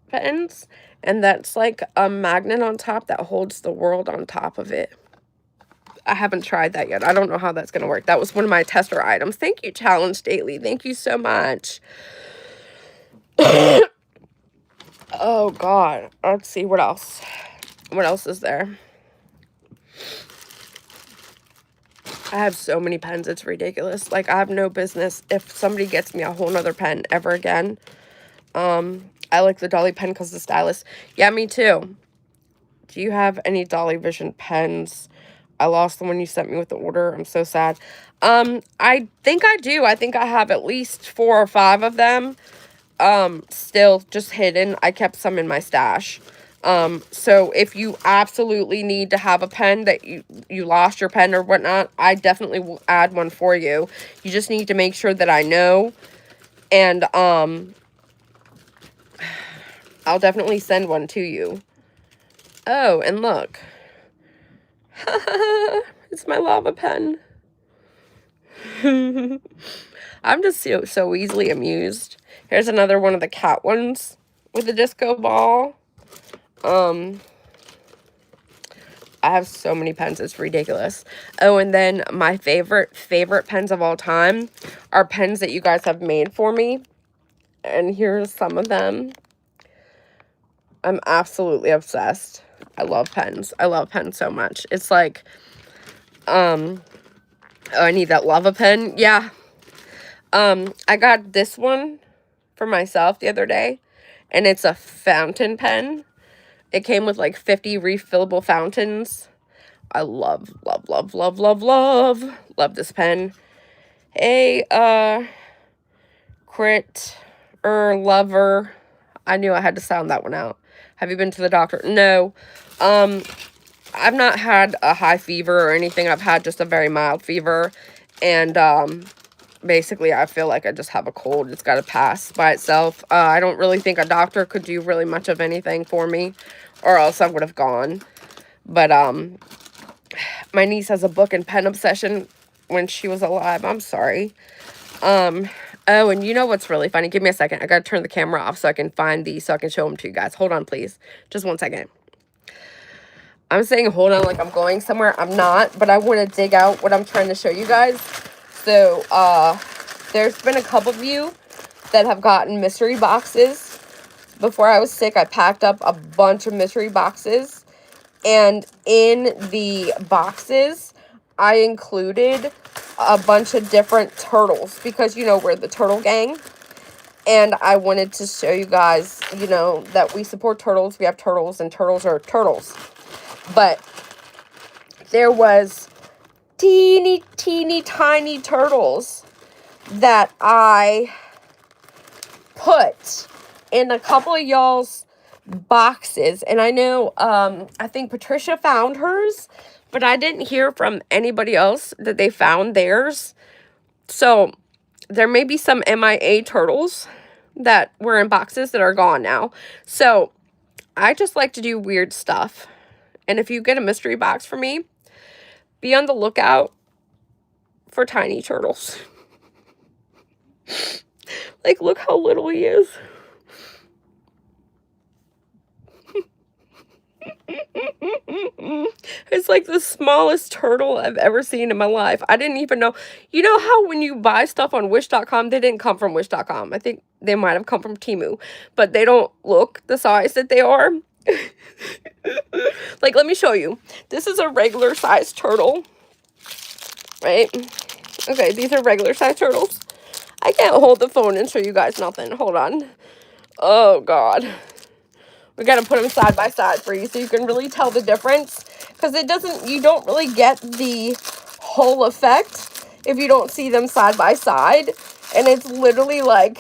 pens, and that's like a magnet on top that holds the world on top of it. I haven't tried that yet. I don't know how that's going to work. That was one of my tester items. Thank you, Challenge Daily. Thank you so much. Oh, God. Let's see. What else? What else is there? I have so many pens. It's ridiculous. Like, I have no business if somebody gets me a whole nother pen ever again. I like the Dolly pen because the stylus. Yeah, me too. Do you have any Dolly Vision pens? I lost the one you sent me with the order. I'm so sad. I think I do. I think I have at least 4 or 5 of them. Still just hidden. I kept some in my stash. So if you absolutely need to have a pen that you lost your pen or whatnot, I definitely will add one for you. You just need to make sure that I know. And, I'll definitely send one to you. Oh, and look. It's my lava pen. I'm just so easily amused. Here's another one of the cat ones with a disco ball. I have so many pens, it's ridiculous. Oh, and then my favorite pens of all time are pens that you guys have made for me. And here's some of them. I'm absolutely obsessed. I love pens. I love pens so much. It's like, oh, I need that lava pen. Yeah. I got this one for myself the other day, and it's a fountain pen. It came with like 50 refillable fountains. I love this pen. Hey, crit lover. I knew I had to sound that one out. Have you been to the doctor? No. I've not had a high fever or anything. I've had just a very mild fever. And, basically, I feel like I just have a cold. It's got to pass by itself. I don't really think a doctor could do really much of anything for me, or else I would have gone. But, my niece has a book and pen obsession when she was alive. I'm sorry. Oh, and you know what's really funny? Give me a second. I gotta turn the camera off so I can find these, so I can show them to you guys. Hold on, please. Just 1 second. I'm saying hold on like I'm going somewhere. I'm not, but I want to dig out what I'm trying to show you guys. So, there's been a couple of you that have gotten mystery boxes. Before I was sick, I packed up a bunch of mystery boxes. And in the boxes, I included a bunch of different turtles. Because, you know, we're the Turtle Gang. And I wanted to show you guys, you know, that we support turtles. We have turtles, and turtles are turtles. But there was teeny, teeny, tiny turtles that I put in a couple of y'all's boxes. And I know, I think Patricia found hers, but I didn't hear from anybody else that they found theirs. So there may be some MIA turtles that were in boxes that are gone now. So I just like to do weird stuff. And if you get a mystery box for me, be on the lookout for tiny turtles. Like, look how little he is. It's like the smallest turtle I've ever seen in my life. I didn't even know. You know how when you buy stuff on Wish.com, they didn't come from Wish.com. I think they might have come from Temu. But they don't look the size that they are. Like, let me show you. This is a regular size turtle. Right? Okay, these are regular size turtles. I can't hold the phone and show you guys nothing. Hold on. Oh, God. We got to put them side by side for you so you can really tell the difference. Because you don't really get the whole effect if you don't see them side by side. And it's literally like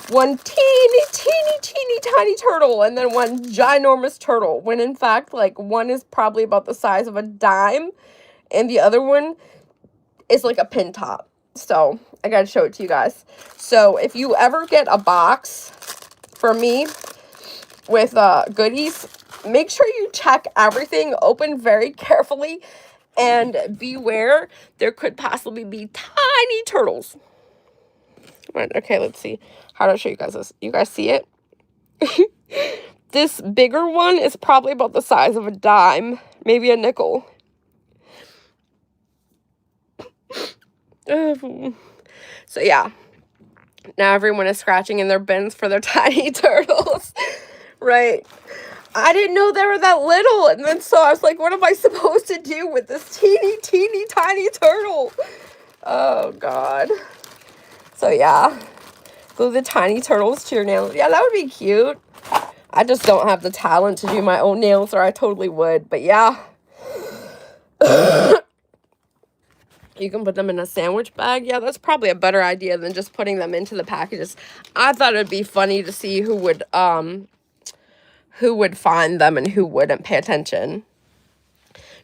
one teeny, teeny, teeny, tiny turtle and then one ginormous turtle. When in fact, like, one is probably about the size of a dime and the other one is like a pin top. So, I got to show it to you guys. So, if you ever get a box for me with goodies, make sure you check everything, open very carefully, and beware, there could possibly be tiny turtles. Right, okay, let's see. How do I show you guys this? You guys see it? This bigger one is probably about the size of a dime, maybe a nickel. So yeah, now everyone is scratching in their bins for their tiny turtles. Right. I didn't know they were that little. And then so I was like, what am I supposed to do with this teeny, teeny, tiny turtle? Oh, God. So, yeah. Glue the tiny turtles to your nails. Yeah, that would be cute. I just don't have the talent to do my own nails, or I totally would. But, yeah. You can put them in a sandwich bag. Yeah, that's probably a better idea than just putting them into the packages. I thought it'd be funny to see who would find them and who wouldn't pay attention.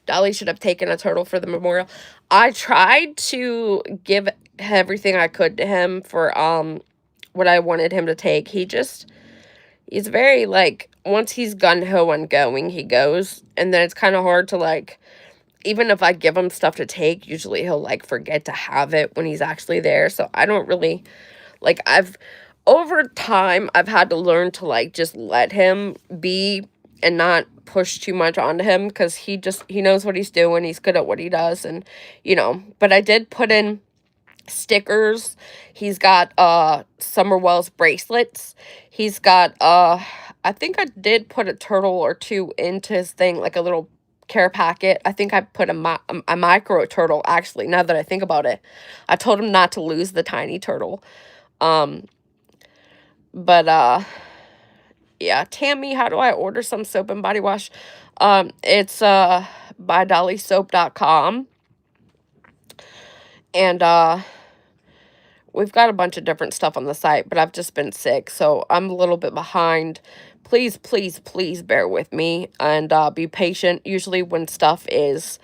Dolly should have taken a turtle for the memorial. I tried to give everything I could to him for what I wanted him to take. He's very, like, once he's gung-ho on going, he goes. And then it's kind of hard to, like, even if I give him stuff to take, usually he'll, like, forget to have it when he's actually there. So I don't really, like, over time, I've had to learn to, like, just let him be and not push too much onto him, because he knows what he's doing. He's good at what he does, and, you know. But I did put in stickers. He's got, Summer Wells bracelets. He's got, I think I did put a turtle or two into his thing, like a little care packet. I think I put a micro turtle, actually, now that I think about it. I told him not to lose the tiny turtle. But, yeah, Tammy, how do I order some soap and body wash? It's, bydollysoap.com. And, we've got a bunch of different stuff on the site, but I've just been sick, so I'm a little bit behind. Please, please, please bear with me and, be patient. Usually when stuff is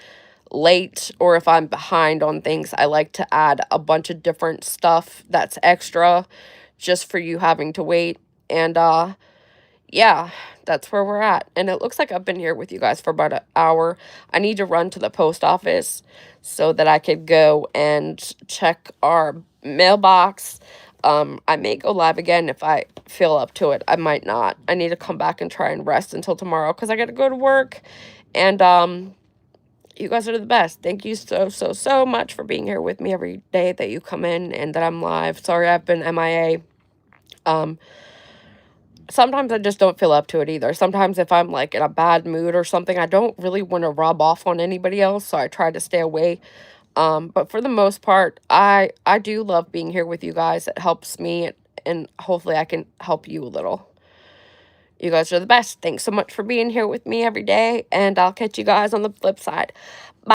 late or if I'm behind on things, I like to add a bunch of different stuff that's extra just for you having to wait. And yeah, that's where we're at. And it looks like I've been here with you guys for about an hour. I need to run to the post office so that I could go and check our mailbox. I may go live again if I feel up to it. I might not. I need to come back and try and rest until tomorrow because I got to go to work. And you guys are the best. Thank you so, so, so much for being here with me every day that you come in and that I'm live. Sorry I've been MIA. Um, Sometimes I just don't feel up to it either. Sometimes if I'm like in a bad mood or something, I don't really want to rub off on anybody else, so I try to stay away. But for the most part, I do love being here with you guys. It helps me and hopefully I can help you a little. You guys are the best. Thanks so much for being here with me every day, and I'll catch you guys on the flip side.